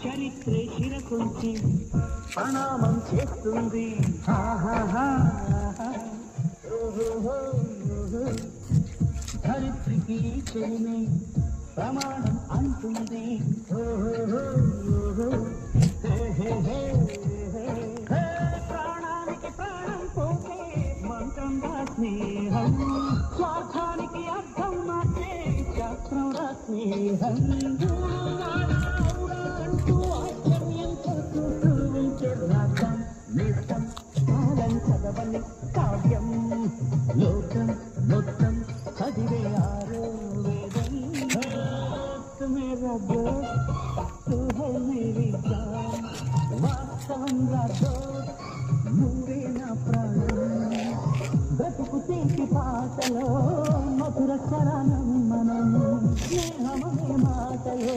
చరిత్రే శిరకుంచి ప్రణామం చేస్తుంది. ధరిత్రికి చెలిమే ప్రమాణం అంటుంది. ప్రాణానికి ప్రాణం పోతే మంత్రంగా స్నేహం, స్వార్థానికి అర్థం మార్చే శాస్త్రంగా స్నేహం. అంటూ ఆశ్చర్యంతో చూపించే రాగం నేస్తం కాలం చదవని కావ్యం లోకం మొత్తం చదివే ఆరో వేదం. మేరా దోస్త్ తూ హై మేరీ జాన్, వాస్తవంగా దోస్త్ నువ్వే నా ప్రాణం. బ్రతుకు తీపి పాటలో మధుర స్వరానం మనం, స్నేహమనే మాటలో